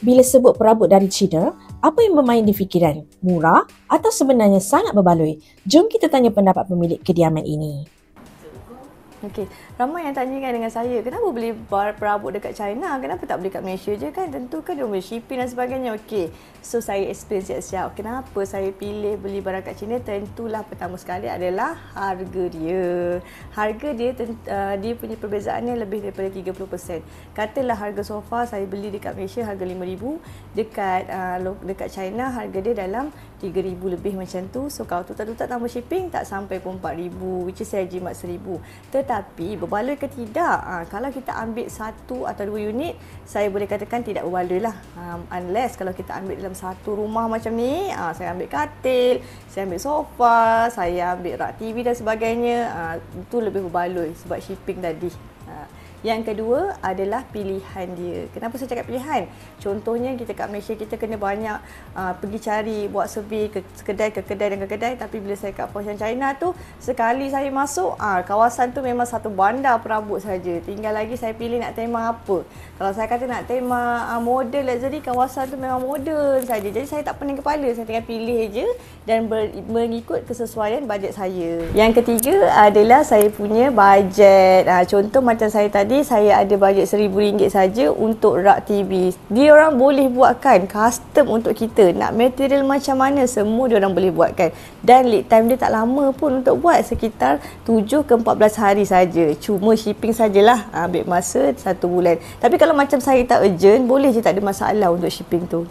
Bila sebut perabot dari China, apa yang bermain di fikiran? Murah atau sebenarnya sangat berbaloi? Jom kita tanya pendapat pemilik kediaman ini. Okey, ramai yang tanyakan dengan saya, kenapa beli perabot dekat China? Kenapa tak beli kat Malaysia je kan? Tentu kan dia beli shipping dan sebagainya. Okey, so saya explain siap-siap. Kenapa saya pilih beli barang kat China? Tentulah pertama sekali adalah harga dia. Harga dia, dia punya perbezaannya lebih daripada 30%. Katalah harga sofa saya beli dekat Malaysia harga RM5,000, dekat China harga dia dalam RM3,000 lebih macam tu. So kalau tutak-tutak tambah shipping tak sampai pun RM4,000, which is saya jimat RM1,000. Tetapi berbaloi ke tidak? Kalau kita ambil 1 atau 2 unit, saya boleh katakan tidak berbaloi lah. Unless kalau kita ambil dalam satu rumah macam ni, saya ambil katil, saya ambil sofa, saya ambil rak TV dan sebagainya, itu lebih berbaloi sebab shipping tadi. Yang kedua adalah pilihan dia. Kenapa saya cakap pilihan? Contohnya kita kat Malaysia, kita kena banyak pergi cari, buat survey ke kedai. Tapi bila saya kat Posyan China tu, sekali saya masuk, kawasan tu memang satu bandar perabot saja. Tinggal lagi saya pilih nak tema apa. Kalau saya kata nak tema model luxury, kawasan tu memang modern saja. Jadi saya tak pening kepala, saya tinggal pilih je dan mengikut kesesuaian bajet saya. Yang ketiga adalah saya punya bajet. Contoh macam saya tadi, saya ada bajet RM1,000 saja untuk rak TV. Dia orang boleh buatkan custom untuk kita. Nak material macam mana, semua dia orang boleh buatkan. Dan lead time dia tak lama pun untuk buat, sekitar 7 ke 14 hari saja. Cuma shipping sajalah ambil masa 1 bulan. Tapi kalau macam saya tak urgent, boleh je, tak ada masalah untuk shipping tu.